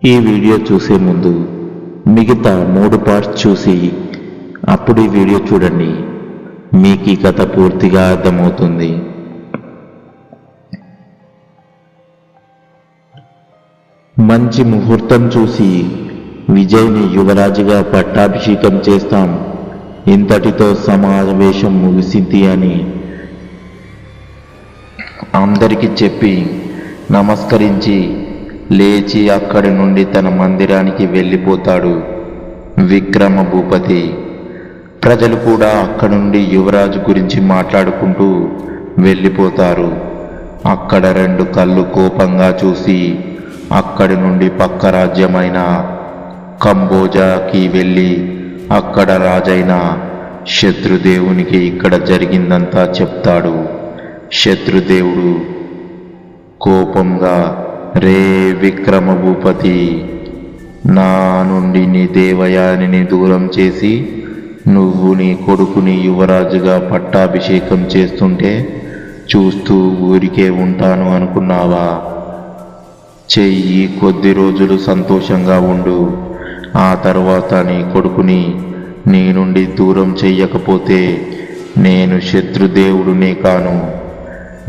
ఈ వీడియో చూసే ముందు మిగతా 3 పార్ట్స్ చూసి అప్పుడు ఈ వీడియో చూడండి. మీకు ఈ కథ పూర్తిగా అర్థమవుతుంది. మంచి ముహూర్తం చూసి విజయ్ని యువరాజుగా పట్టాభిషేకం చేస్తాం, ఇంతటితో సమావేశం ముగిసింది అని అందరికీ చెప్పి నమస్కరించి లేచి అక్కడి నుండి తన మందిరానికి వెళ్ళిపోతాడు విక్రమ భూపతి. ప్రజలు కూడా అక్కడి నుండి యువరాజు గురించి మాట్లాడుకుంటూ వెళ్ళిపోతారు. అక్కడ 2 కళ్ళు కోపంగా చూసి అక్కడి నుండి పక్క రాజ్యమైన కంబోజాకి వెళ్ళి అక్కడ రాజైన శత్రుదేవునికి ఇక్కడ జరిగిందంతా చెప్తాడు. శత్రుదేవుడు కోపంగా, రే విక్రమ భూపతి, నా నుండి నీ దేవయానిని దూరం చేసి నువ్వు నీ కొడుకుని యువరాజుగా పట్టాభిషేకం చేస్తుంటే చూస్తూ ఊరికే ఉంటాను అనుకున్నావా? చెయ్యి, కొద్ది రోజులు సంతోషంగా ఉండు. ఆ తర్వాత నీ కొడుకుని నీ నుండి దూరం చెయ్యకపోతే నేను శత్రుదేవుడునే కాను.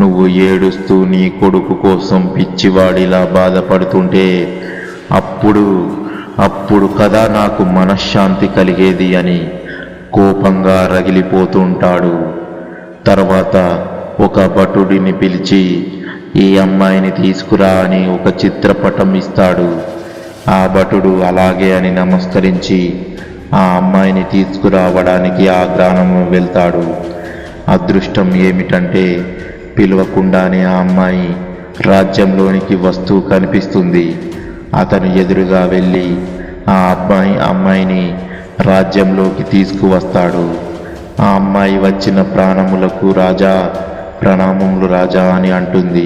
నువ్వు ఏడుస్తూ నీ కొడుకు కోసం పిచ్చివాడిలా బాధపడుతుంటే అప్పుడు కదా నాకు మనశ్శాంతి కలిగేది అని కోపంగా రగిలిపోతుంటాడు. తర్వాత ఒక భటుడిని పిలిచి ఈ అమ్మాయిని తీసుకురా అని ఒక చిత్రపటం ఇస్తాడు. ఆ భటుడు అలాగే అని నమస్కరించి ఆ అమ్మాయిని తీసుకురావడానికి ఆ గ్రామం వెళ్తాడు. అదృష్టం ఏమిటంటే పిలవకుండానే ఆ అమ్మాయి రాజ్యంలోనికి వస్తూ కనిపిస్తుంది. అతను ఎదురుగా వెళ్ళి ఆ అమ్మాయిని రాజ్యంలోకి తీసుకువస్తాడు. ఆ అమ్మాయి వచ్చిన ప్రాణములకు రాజా, ప్రణామములు రాజా అని అంటుంది.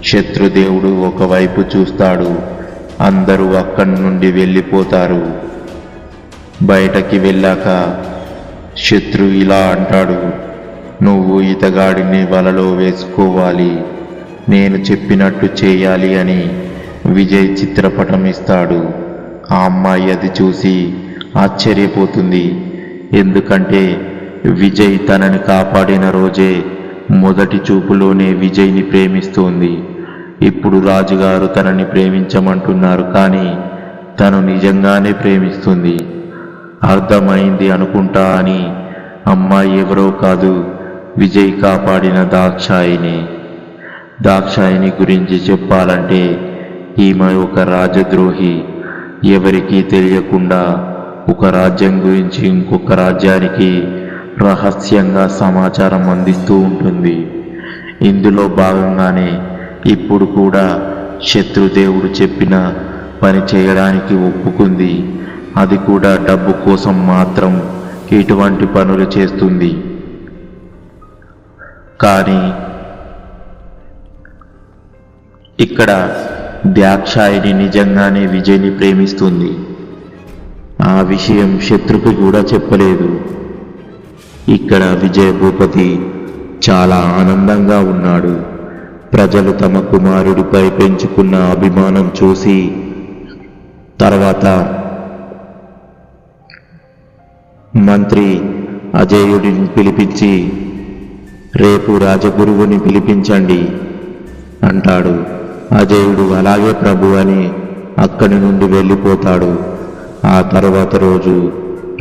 శత్రుదేవుడు ఒకవైపు చూస్తాడు. అందరూ అక్కడి నుండి వెళ్ళిపోతారు. బయటకి వెళ్ళాక శత్రు ఇలా అంటాడు, నువ్వు ఇతగాడిని వలలో వేసుకోవాలి, నేను చెప్పినట్టు చేయాలి అని విజయ్ చిత్రపటం ఇస్తాడు. ఆ అమ్మాయి అది చూసి ఆశ్చర్యపోతుంది. ఎందుకంటే విజయ్ తనని కాపాడిన రోజే మొదటి చూపులోనే విజయ్ని ప్రేమిస్తోంది. ఇప్పుడు రాజుగారు తనని ప్రేమించమంటున్నారు, కానీ తను నిజంగానే ప్రేమిస్తుంది. అర్థమైంది అనుకుంటా అని అమ్మాయి ఎవరో కాదు, విజయ్ కాపాడిన దాక్షాయిని. దాక్షాయిని గురించి చెప్పాలంటే ఈమె ఒక రాజద్రోహి. ఎవరికీ తెలియకుండా ఒక రాజ్యం గురించి ఇంకొక రాజ్యానికి రహస్యంగా సమాచారం అందిస్తూ ఉంటుంది. ఇందులో భాగంగానే ఇప్పుడు కూడా శత్రుదేవుడు చెప్పిన పని చేయడానికి ఒప్పుకుంది. అది కూడా డబ్బు కోసం మాత్రం ఇటువంటి పనులు చేస్తుంది. కానీ ఇక్కడ దాక్షాయిని నిజంగానే విజయ్ని ప్రేమిస్తుంది. ఆ విషయం శత్రుకి కూడా చెప్పలేదు. ఇక్కడ విజయ భూపతి చాలా ఆనందంగా ఉన్నాడు. ప్రజలు తమ కుమారుడిపై పెంచుకున్న అభిమానం చూసి తర్వాత మంత్రి అజేయుడిని పిలిపించి రేపు రాజగురువుని పిలిపించండి అంటాడు. అజేయుడు అలాగే ప్రభు అని అక్కడి నుండి వెళ్ళిపోతాడు. ఆ తర్వాత రోజు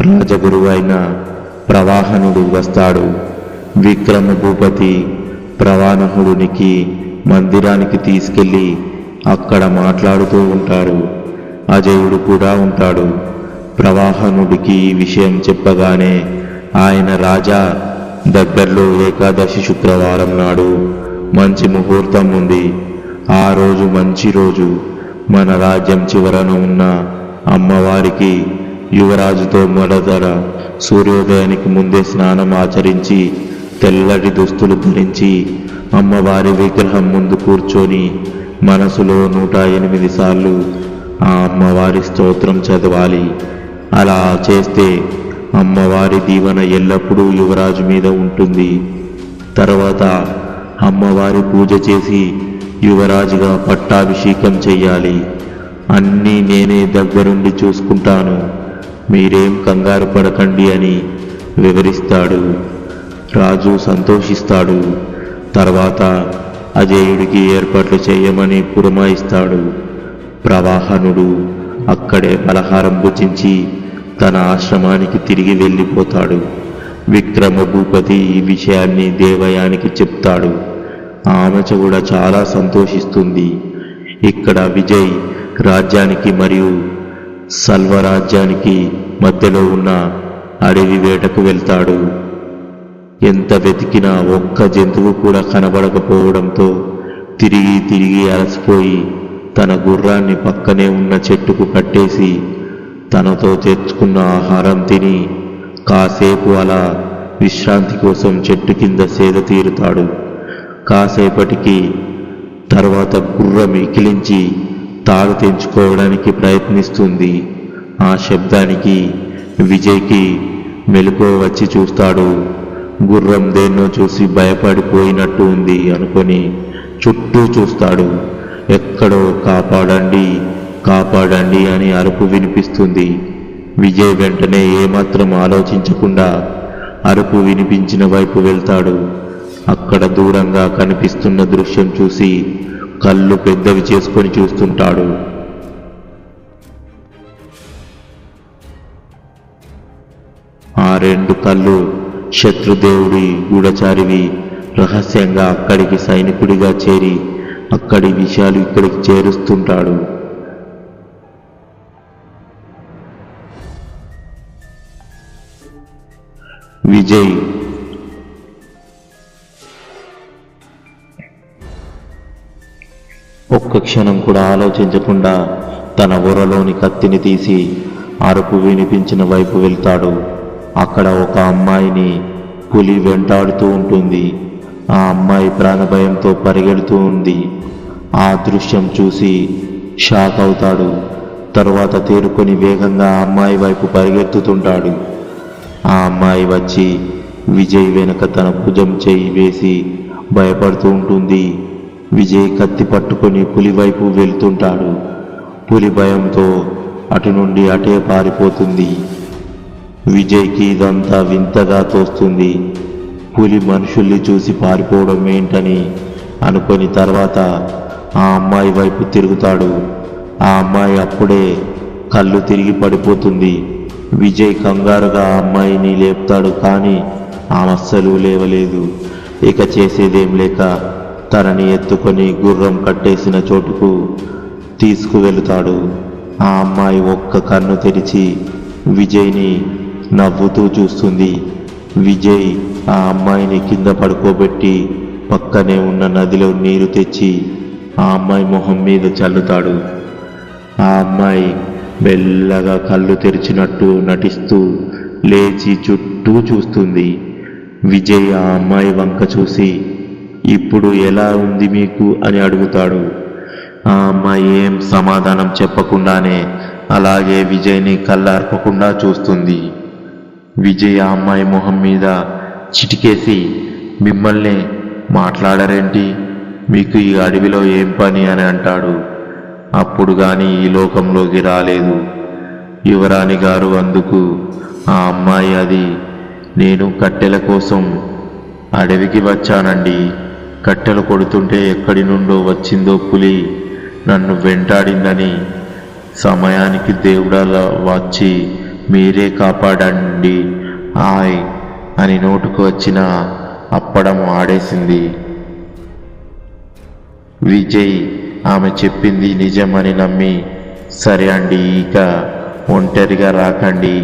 రాజగురువు అయిన ప్రవాహనుడు వస్తాడు. విక్రమ భూపతి ప్రవాహనుడికి మందిరానికి తీసుకెళ్ళి అక్కడ మాట్లాడుతూ ఉంటారు. అజేయుడు కూడా ఉంటాడు. ప్రవాహనుడికి ఈ విషయం చెప్పగానే ఆయన, రాజా, దగ్గరలో ఏకాదశి శుక్రవారం నాడు మంచి ముహూర్తం ఉంది. ఆ రోజు మంచి రోజు. మన రాజ్యం చివరన ఉన్న అమ్మవారికి యువరాజుతో మొదట సూర్యోదయానికి ముందే స్నానం ఆచరించి తెల్లటి దుస్తులు ధరించి అమ్మవారి విగ్రహం ముందు కూర్చొని మనసులో 108 సార్లు ఆ అమ్మవారి స్తోత్రం చదవాలి. అలా చేస్తే అమ్మవారి దీవెన ఎల్లప్పుడూ యువరాజు మీద ఉంటుంది. తర్వాత అమ్మవారి పూజ చేసి యువరాజుగా పట్టాభిషేకం చెయ్యాలి. అన్నీ నేనే దగ్గరుండి చూసుకుంటాను, మీరేం కంగారు పడకండి అని వివరిస్తాడు. రాజు సంతోషిస్తాడు. తర్వాత అజేయుడికి ఏర్పాట్లు చేయమని పురమాయిస్తాడు. ప్రవాహనుడు అక్కడే పలహారం భుజించి తన ఆశ్రమానికి తిరిగి వెళ్ళిపోతాడు. విక్రమ భూపతి ఈ విషయాన్ని దేవయానికి చెప్తాడు. ఆమె కూడా చాలా సంతోషిస్తుంది. ఇక్కడ విజయ్ రాజ్యానికి మరియు సల్వరాజ్యానికి మధ్యలో ఉన్న అడవి వేటకు వెళ్తాడు. ఎంత వెతికినా ఒక్క జంతువు కూడా కనబడకపోవడంతో తిరిగి తిరిగి అలసిపోయి తన గుర్రాన్ని పక్కనే ఉన్న చెట్టుకు కట్టేసి తనతో తెచ్చుకున్న ఆహారం తిని కాసేపు అలా విశ్రాంతి కోసం చెట్టు కింద సేద తీరుతాడు. కాసేపటికి తర్వాత గుర్రం ఇకిలించి తాడు తెంచుకోవడానికి ప్రయత్నిస్తుంది. ఆ శబ్దానికి విజయ్కి మెలకువ వచ్చి చూస్తాడు. గుర్రం దేన్నో చూసి భయపడిపోయినట్టు ఉంది అనుకొని చుట్టూ చూస్తాడు. ఎక్కడో కాపాడండి కాపాడండి అని అరుపు వినిపిస్తుంది. విజయ్ వెంటనే ఏమాత్రం ఆలోచించకుండా అరుపు వినిపించిన వైపు వెళ్తాడు. అక్కడ దూరంగా కనిపిస్తున్న దృశ్యం చూసి కళ్ళు పెద్దవి చేసుకొని చూస్తుంటాడు. ఆ రెండు కళ్ళు శత్రుదేవుడి గూఢచారివి. రహస్యంగా అక్కడికి సైనికుడిగా చేరి అక్కడి విషయాలు ఇక్కడికి చేరుస్తుంటాడు. విజయ్ ఒక్క క్షణం కూడా ఆలోచించకుండా తన ఊరలోని కత్తిని తీసి అరుపు వినిపించిన వైపు వెళ్తాడు. అక్కడ ఒక అమ్మాయిని పులి వెంటాడుతూ ఉంటుంది. ఆ అమ్మాయి ప్రాణభయంతో పరిగెడుతూ ఉంది. ఆ దృశ్యం చూసి షాక్ అవుతాడు. తరువాత తేరుకొని వేగంగా ఆ అమ్మాయి వైపు పరిగెత్తుతుంటాడు. ఆ అమ్మాయి వచ్చి విజయ్ వెనక తన భుజం చేయి వేసి భయపడుతూ ఉంటుంది. విజయ్ కత్తి పట్టుకొని పులి వైపు వెళ్తుంటాడు. పులి భయంతో అటు నుండి అటే పారిపోతుంది. విజయ్కి ఇదంతా వింతగా తోస్తుంది. పులి మనుషుల్ని చూసి పారిపోవడం ఏంటని అనుకొని తర్వాత ఆ అమ్మాయి వైపు తిరుగుతాడు. ఆ అమ్మాయి అప్పుడే కళ్ళు తిరిగి పడిపోతుంది. విజయ్ కంగారుగా ఆ అమ్మాయిని లేపుతాడు, కానీ ఆమె అస్సలు లేవలేదు. ఇక చేసేదేం లేక తనని ఎత్తుకొని గుర్రం కట్టేసిన చోటుకు తీసుకువెళతాడు. ఆ అమ్మాయి ఒక్క కన్ను తెరిచి విజయ్ని నవ్వుతూ చూస్తుంది. విజయ్ ఆ అమ్మాయిని కింద పడుకోబెట్టి పక్కనే ఉన్న నదిలో నీరు తెచ్చి ఆ అమ్మాయి మొహం మీద చల్లుతాడు. ఆ అమ్మాయి మెల్లగా కళ్ళు తెరిచినట్టు నటిస్తూ లేచి చుట్టూ చూస్తుంది. విజయ్ ఆ అమ్మాయి వంక చూసి ఇప్పుడు ఎలా ఉంది మీకు అని అడుగుతాడు. ఆ అమ్మాయి ఏం సమాధానం చెప్పకుండానే అలాగే విజయ్ని కళ్ళార్పకుండా చూస్తుంది. విజయ్ ఆ అమ్మాయి మొహం మీద చిటికేసి మిమ్మల్ని మాట్లాడరేంటి, మీకు ఈ అడవిలో ఏం పని అని అంటాడు. అప్పుడు గాని ఈ లోకంలోకి రాలేదు యువరాణి గారు. అందుకు ఆ అమ్మాయి అది నేను కట్టెల కోసం అడవికి వచ్చానండి. కట్టెలు కొడుతుంటే ఎక్కడి నుండో వచ్చిందో పులి నన్ను వెంటాడిందని సమయానికి దేవుడలా వచ్చి మీరే కాపాడండి హాయ్ అని నోటుకు వచ్చిన అప్పడం ఆడేసింది. విజయ్ ఆమె చెప్పింది నిజమని నమ్మి సరే అండి, ఇక ఒంటరిగా రాకండి.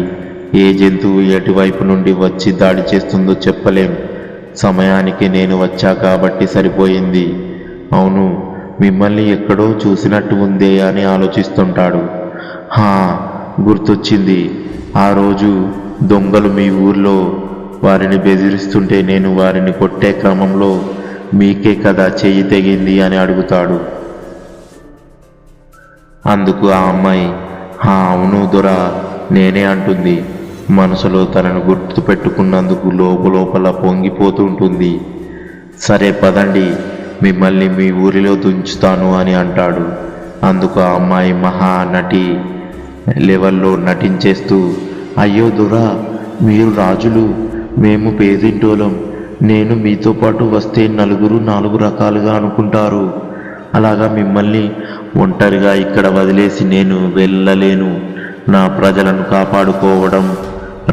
ఏ జంతువు ఎటువైపు నుండి వచ్చి దాడి చేస్తుందో చెప్పలేం. సమయానికి నేను వచ్చా కాబట్టి సరిపోయింది. అవును, మిమ్మల్ని ఎక్కడో చూసినట్టు ఉందే అని ఆలోచిస్తుంటాడు. గుర్తొచ్చింది, ఆ రోజు దొంగలు మీ ఊర్లో వారిని బెదిరిస్తుంటే నేను వారిని కొట్టే క్రమంలో మీకే కదా చెయ్యి తెగింది అని అడుగుతాడు. అందుకు ఆ అమ్మాయి అవును దొరా నేనే అంటుంది. మనసులో తనను గుర్తు పెట్టుకున్నందుకు లోపల పొంగిపోతుంటుంది. సరే పదండి, మిమ్మల్ని మీ ఊరిలో తుంచుతాను అని అంటాడు. అందుకు ఆ అమ్మాయి మహా నటి లెవెల్లో నటించేస్తూ, అయ్యో దొరా, మీరు రాజులు, మేము పేదింటోలం, నేను మీతో పాటు వస్తే నలుగురు నాలుగు రకాలుగా అనుకుంటారు. అలాగా మిమ్మల్ని ఒంటరిగా ఇక్కడ వదిలేసి నేను వెళ్ళలేను. నా ప్రజలను కాపాడుకోవడం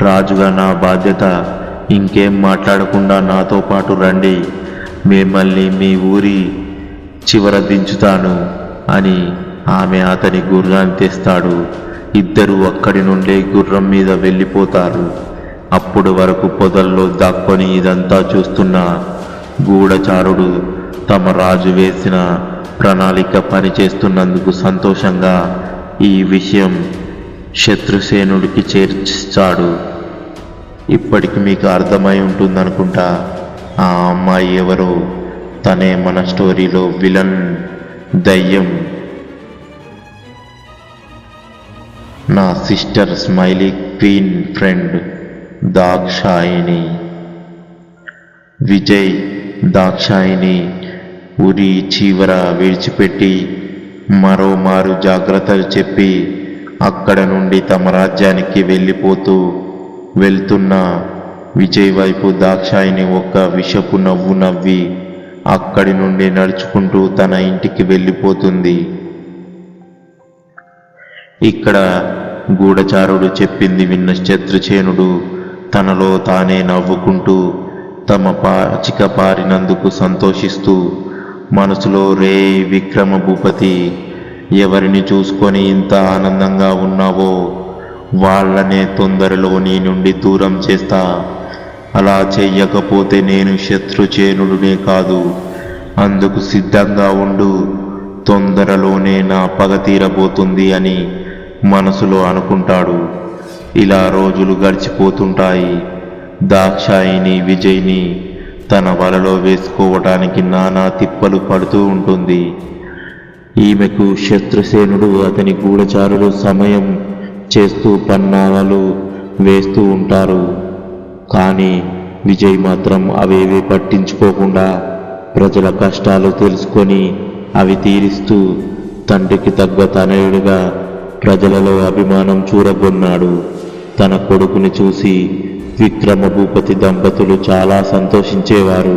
రాజుగా నా బాధ్యత. ఇంకేం మాట్లాడకుండా నాతో పాటు రండి, మిమ్మల్ని మీ ఊరి చివర దించుతాను అని ఆమె అతని గుర్రాన్ని తెస్తాడు. ఇద్దరు అక్కడి నుండే గుర్రం మీద వెళ్ళిపోతారు. అప్పుడు వరకు పొదల్లో దాక్కొని ఇదంతా చూస్తున్న గూఢచారుడు తమ రాజు వేసిన ప్రణాళిక పనిచేస్తున్నందుకు సంతోషంగా ఈ విషయం శత్రుసేనుడికి చేర్చాడు. ఇప్పటికి మీకు అర్థమై ఉంటుందనుకుంటా ఆ అమ్మాయి ఎవరో. తనే మన స్టోరీలో విలన్, దయ్యం. నా sister smiley queen friend Dakshayini. Vijay Dakshayini ఉరి చివర విడిచిపెట్టి మరోమారు జాగ్రత్తలు చెప్పి అక్కడ నుండి తమ రాజ్యానికి వెళ్తున్న విజయ్ వైపు దాక్షాయిని ఒక విషపు నవ్వు నవ్వి అక్కడి నుండి నడుచుకుంటూ తన ఇంటికి వెళ్ళిపోతుంది. ఇక్కడ గూఢచారుడు చెప్పింది విన్న శత్రుసేనుడు తనలో తానే నవ్వుకుంటూ తమ పాచిక పారినందుకు సంతోషిస్తూ మనసులో, రే విక్రమ భూపతి, ఎవరిని చూసుకొని ఇంత ఆనందంగా ఉన్నావో వాళ్ళనే తొందరలో నీ నుండి దూరం చేస్తా. అలా చెయ్యకపోతే నేను శత్రుసేనుడునే కాదు, అందుకు సిద్ధంగా ఉండు. తొందరలోనే నా పగ తీరబోతుంది అని మనసులో అనుకుంటాడు. ఇలా రోజులు గడిచిపోతుంటాయి. దాక్షాయిని విజయ్ని తన వలలో వేసుకోవటానికి నానా తిప్పలు పడుతూ ఉంటుంది. ఈమెకు శత్రుసేనుడు అతని గూఢచారులు సమయం చేస్తూ పన్నాగాలు వేస్తూ ఉంటారు. కానీ విజయ్ మాత్రం అవేవి పట్టించుకోకుండా ప్రజల కష్టాలు తెలుసుకొని అవి తీరుస్తూ తండ్రికి తగ్గ తనయుడిగా ప్రజలలో అభిమానం చూరగొన్నాడు. తన కొడుకుని చూసి విక్రమ భూపతి దంపతులు చాలా సంతోషించేవారు.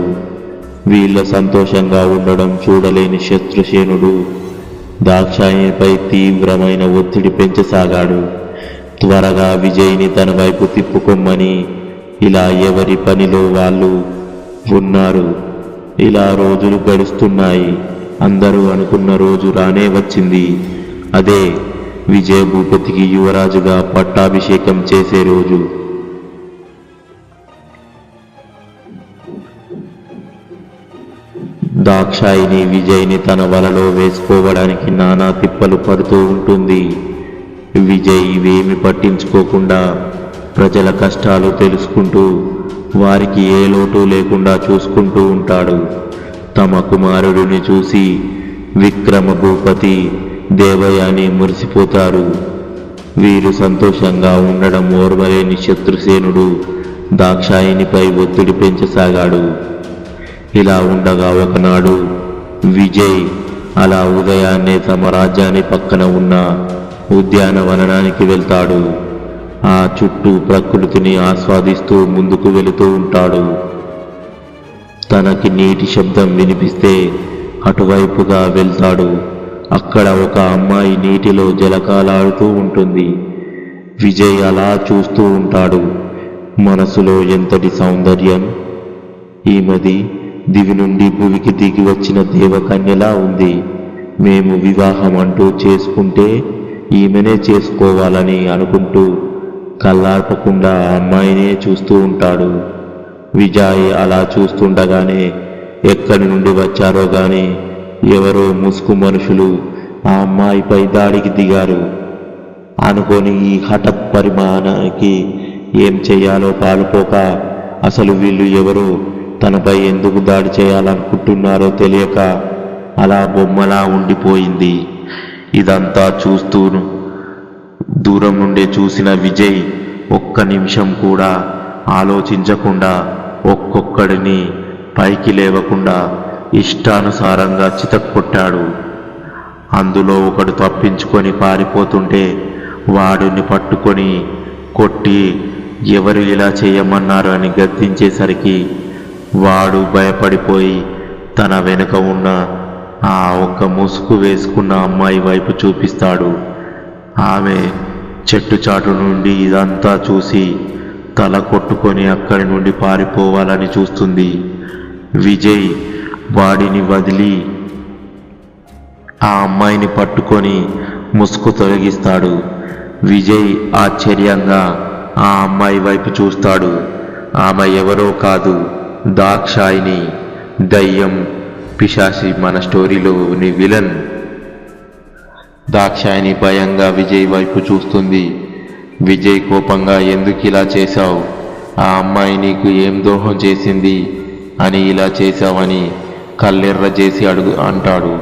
వీళ్ళ సంతోషంగా ఉండడం చూడలేని శత్రుసేనుడు దాక్షాయినిపై తీవ్రమైన ఒత్తిడి పెంచసాగాడు. త్వరగా విజయ్ని తన వైపు తిప్పుకొమ్మని. ఇలా ఎవరి పనిలో వాళ్ళు ఉన్నారు. ఇలా రోజులు గడుస్తున్నాయి. అందరూ అనుకున్న రోజు రానే వచ్చింది. అదే విజయ భూపతికి యువరాజుగా పట్టాభిషేకం చేసే రోజు. దాక్షాయిని విజయ్ని తన వలలో వేసుకోవడానికి నానా తిప్పలు పడుతూ ఉంటుంది. విజయ్ ఇవేమి పట్టించుకోకుండా ప్రజల కష్టాలు తెలుసుకుంటూ వారికి ఏ లోటు లేకుండా చూసుకుంటూ ఉంటాడు. తమ కుమారుడిని చూసి విక్రమ భూపతి, దేవయాని మురిసిపోతారు. వీరు సంతోషంగా ఉండడం ఓర్వలేని శత్రుసేనుడు దాక్షాయినిపై ఒత్తిడి పెంచసాగాడు. ఇలా ఉండగా ఒకనాడు విజయ్ అలా ఉదయాన్నే తమ రాజ్యాన్ని పక్కన ఉన్న ఉద్యానవనానికి వెళ్తాడు. ఆ చుట్టూ ప్రకృతిని ఆస్వాదిస్తూ ముందుకు వెళుతూ ఉంటాడు. తనకి నీటి శబ్దం వినిపిస్తే అటువైపుగా వెళ్తాడు. అక్కడ ఒక అమ్మాయి నీటిలో జలకాలాడుతూ ఉంటుంది. విజయ్ అలా చూస్తూ ఉంటాడు. మనసులో ఎంతటి సౌందర్యం! ఈమెది దివి నుండి భూమికి దిగి వచ్చిన దేవకన్యలా ఉంది. మేము వివాహం అంటూ చేసుకుంటే ఈమెనే చేసుకోవాలని అనుకుంటూ కళ్ళార్పకుండా ఆ అమ్మాయినే చూస్తూ ఉంటాడు. విజయ్ అలా చూస్తుండగానే ఎక్కడి నుండి వచ్చారో గాని ఎవరో ముసుగు మనుషులు ఆ అమ్మాయిపై దాడికి దిగారు. అనుకోని ఈ హఠాత్ పరిమాణానికి ఏం చేయాలో పాలుపోక అసలు వీళ్ళు ఎవరు, తనపై ఎందుకు దాడి చేయాలనుకుంటున్నారో తెలియక అలా బొమ్మలా ఉండిపోయింది. ఇదంతా చూస్తూ దూరం నుండి చూసిన విజయ్ ఒక్క నిమిషం కూడా ఆలోచించకుండా ఒక్కొక్కడిని పైకి లేవకుండా ఇష్టానుసారంగా చితక్కొట్టాడు. అందులో ఒకడు తప్పించుకొని పారిపోతుంటే వాడిని పట్టుకొని కొట్టి ఎవరు ఇలా చేయమన్నారు అని గద్దించేసరికి వాడు భయపడిపోయి తన వెనుక ఉన్న ఆ ఒక్క ముసుగు వేసుకున్న అమ్మాయి వైపు చూపిస్తాడు. ఆమె చెట్టు చాటు నుండి ఇదంతా చూసి తల కొట్టుకొని అక్కడి నుండి పారిపోవాలని చూస్తుంది. విజయ్ వాడిని వదిలి ఆ అమ్మాయిని పట్టుకొని ముసుగు తొలగిస్తాడు. విజయ్ ఆశ్చర్యంగా ఆ అమ్మాయి వైపు చూస్తాడు. ఆమె ఎవరో కాదు, దాక్షాయిని, దయ్యం, పిశాచి, మన స్టోరీలోని విలన్. దాక్షాయిని భయంగా విజయ్ వైపు చూస్తుంది. విజయ్ కోపంగా, ఎందుకు ఇలా చేశావు? ఆ అమ్మాయి నీకు ఏం ద్రోహం చేసింది అని ఇలా చేశావని కళ్ళెర్ర చేసి అంటాడు.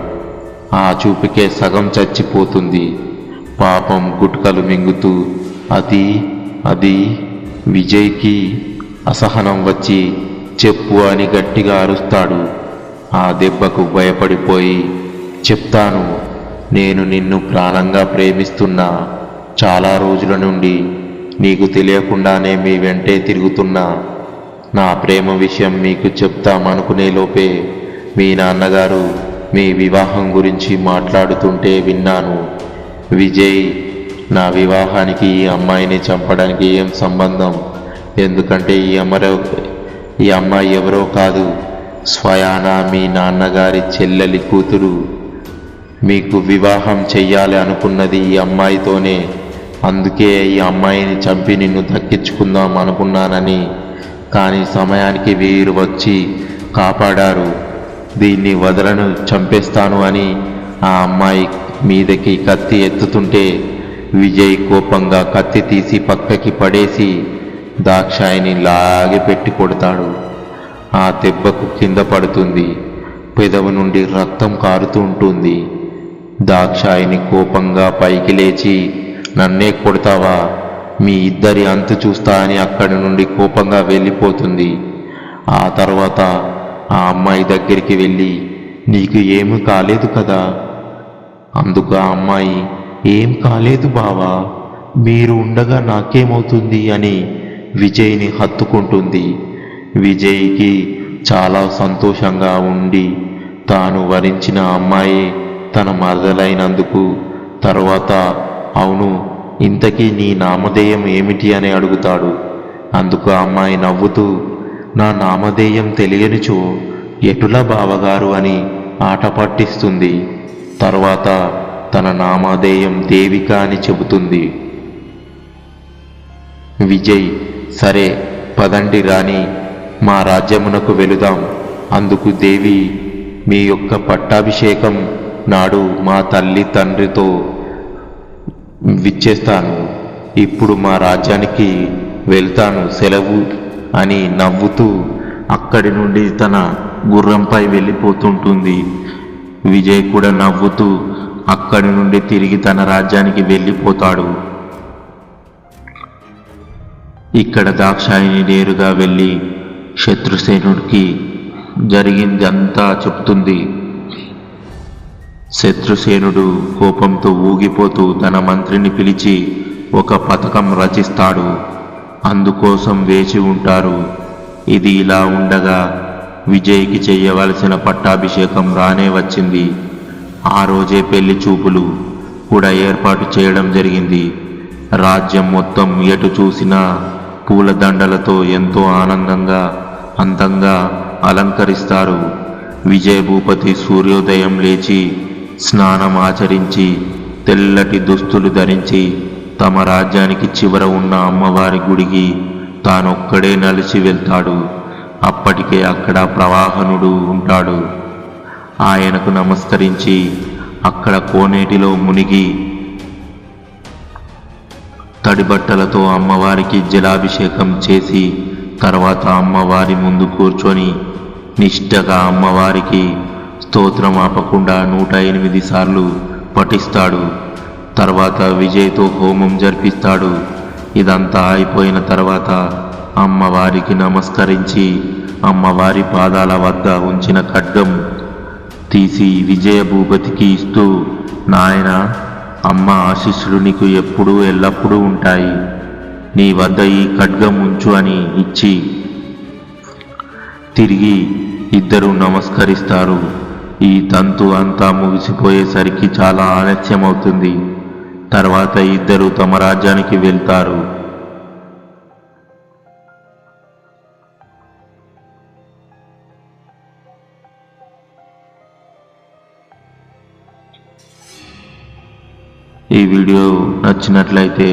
ఆ చూపుకే సగం చచ్చిపోతుంది. పాపం గుట్కలు మింగుతూ అది విజయ్కి అసహనం వచ్చి చెప్పు అని గట్టిగా అరుస్తాడు. ఆ దెబ్బకు భయపడిపోయి, చెప్తాను, నేను నిన్ను ప్రాణంగా ప్రేమిస్తున్నా. చాలా రోజుల నుండి నీకు తెలియకుండానే మీ వెంటే తిరుగుతున్నా. నా ప్రేమ విషయం మీకు చెప్తామనుకునే లోపే మీ నాన్నగారు మీ వివాహం గురించి మాట్లాడుతుంటే విన్నాను. విజయ్, నా వివాహానికి ఈ అమ్మాయిని చంపడానికి ఏం సంబంధం? ఎందుకంటే ఈ అమ్మాయి ఎవరో కాదు, స్వయాన మీ నాన్నగారి చెల్లెలి కూతురు. మీకు వివాహం చెయ్యాలి అనుకున్నది ఈ అమ్మాయితోనే. అందుకే ఈ అమ్మాయిని చంపి నిన్ను దక్కించుకుందాం అనుకున్నానని. కానీ సమయానికి వీరు వచ్చి కాపాడారు. దీన్ని వదలను, చంపేస్తాను అని ఆ అమ్మాయి మీదకి కత్తి ఎత్తుతుంటే విజయ్ కోపంగా కత్తి తీసి పక్కకి పడేసి దాక్షాయిని లాగి పెట్టి కొడతాడు. ఆ దెబ్బకు కింద పడుతుంది. పెదవి నుండి రక్తం కారుతూ ఉంటుంది. దాక్షాయిని కోపంగా పైకి లేచి, నన్నే కొడతావా? మీ ఇద్దరి అంతు చూస్తా అని అక్కడి నుండి కోపంగా వెళ్ళిపోతుంది. ఆ తర్వాత ఆ అమ్మాయి దగ్గరికి వెళ్ళి, నీకు ఏమీ కాలేదు కదా? అందుకు ఆ అమ్మాయి, ఏం కాలేదు బావా, మీరు ఉండగా నాకేమవుతుంది అని విజయ్ని హత్తుకుంటుంది. విజయ్కి చాలా సంతోషంగా ఉండి తాను వరించిన అమ్మాయి తన మరదలైనందుకు తర్వాత, అవును, ఇంతకీ నీ నామధేయం ఏమిటి అని అడుగుతాడు. అందుకు ఆ అమ్మాయి నవ్వుతూ, నా నామధేయం తెలియనిచో ఎటులా బావగారు అని ఆట పట్టిస్తుంది. తర్వాత తన నామధేయం దేవిక అని చెబుతుంది. విజయ్, సరే పదండి రాణి, మా రాజ్యమునకు వెళుదాం. అందుకు దేవి, మీ యొక్క పట్టాభిషేకం నాడు మా తల్లి తండ్రితో విచ్చేస్తాను. ఇప్పుడు మా రాజ్యానికి వెళ్తాను, సెలవు అని నవ్వుతూ అక్కడి నుండి తన గుర్రంపై వెళ్ళిపోతుంటుంది. విజయ్ కూడా నవ్వుతూ అక్కడి నుండి తిరిగి తన రాజ్యానికి వెళ్ళిపోతాడు. ఇక్కడ దాక్షాయిని నేరుగా వెళ్ళి శత్రుసేనుడికి జరిగిందంతా చెప్తుంది. శత్రుసేనుడు కోపంతో ఊగిపోతూ తన మంత్రిని పిలిచి ఒక పథకం రచిస్తాడు. అందుకోసం వేచి ఉంటారు. ఇది ఇలా ఉండగా విజయ్కి చెయ్యవలసిన పట్టాభిషేకం రానే వచ్చింది. ఆ రోజే పెళ్లి చూపులు కూడా ఏర్పాటు చేయడం జరిగింది. రాజ్యం మొత్తం ఎటు చూసినా పూలదండలతో ఎంతో ఆనందంగా అందంగా అలంకరిస్తారు. విజయ భూపతి సూర్యోదయం లేచి స్నానం ఆచరించి తెల్లటి దుస్తులు ధరించి తమ రాజ్యానికి చివర ఉన్న అమ్మవారి గుడికి తానొక్కడే నలిచి వెళ్తాడు. అప్పటికే అక్కడ ప్రవాహనుడు ఉంటాడు. ఆయనకు నమస్కరించి అక్కడ కోనేటిలో మునిగి తడిబట్టలతో అమ్మవారికి జలాభిషేకం చేసి తర్వాత అమ్మవారి ముందు కూర్చొని నిష్ఠగా అమ్మవారికి స్తోత్రం ఆపకుండా 108 సార్లు పఠిస్తాడు. తర్వాత విజయ్తో హోమం జరిపిస్తాడు. ఇదంతా అయిపోయిన తర్వాత అమ్మవారికి నమస్కరించి అమ్మవారి పాదాల వద్ద ఉంచిన ఖడ్గం తీసి విజయ భూపతికి ఇస్తూ నాయనా, అమ్మ ఆశీస్సులు నీకు ఎప్పుడూ ఎల్లప్పుడూ ఉంటాయి. నీ వద్ద ఈ ఖడ్గం ఉంచు అని ఇచ్చి తిరిగి ఇద్దరు నమస్కరిస్తారు. ఈ తంతు అంతా ముగిసిపోయేసరికి చాలా ఆలస్యమవుతుంది. తర్వాత ఇద్దరు తమ రాజ్యానికి వెళ్తారు. ఈ వీడియో నచ్చినట్లయితే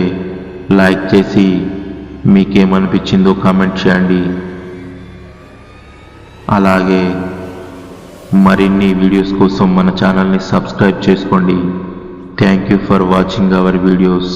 లైక్ చేసి మీకేమనిపించిందో కామెంట్ చేయండి. అలాగే మరిన్ని వీడియోస్ కోసం మన ఛానల్ని సబ్స్క్రైబ్ చేసుకోండి. Thank you for watching our videos.